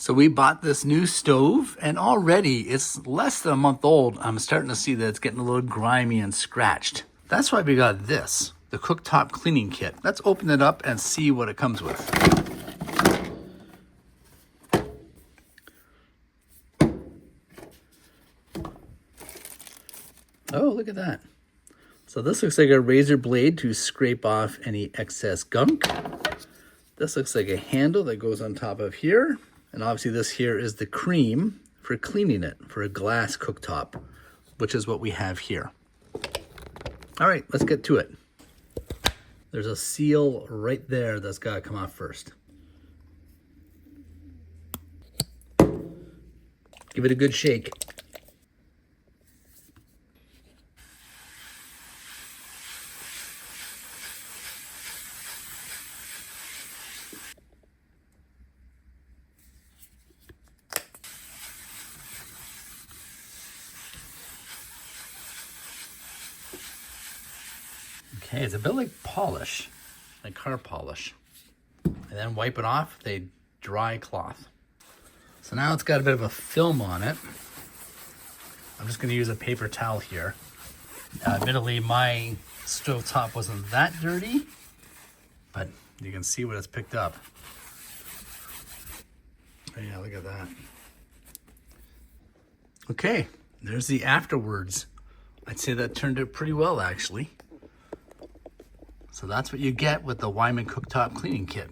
So we bought this new stove, and already it's less than a month old. I'm starting to see that it's getting a little grimy and scratched. That's why we got this, the cooktop cleaning kit. Let's open it up and see what it comes with. Oh, look at that. So this looks like a razor blade to scrape off any excess gunk. This looks like a handle that goes on top of here. And obviously this here is the cream for cleaning it for a glass cooktop, which is what we have here. All right, let's get to it. There's a seal right there that's got to come off first. Give it a good shake. Okay, it's a bit like polish, like car polish. And then wipe it off with a dry cloth. So now it's got a bit of a film on it. I'm just gonna use a paper towel here. Admittedly, my stovetop wasn't that dirty, but you can see what it's picked up. Oh yeah, look at that. Okay, there's the afterwards. I'd say that turned out pretty well, actually. So that's what you get with the Weiman cooktop cleaning kit.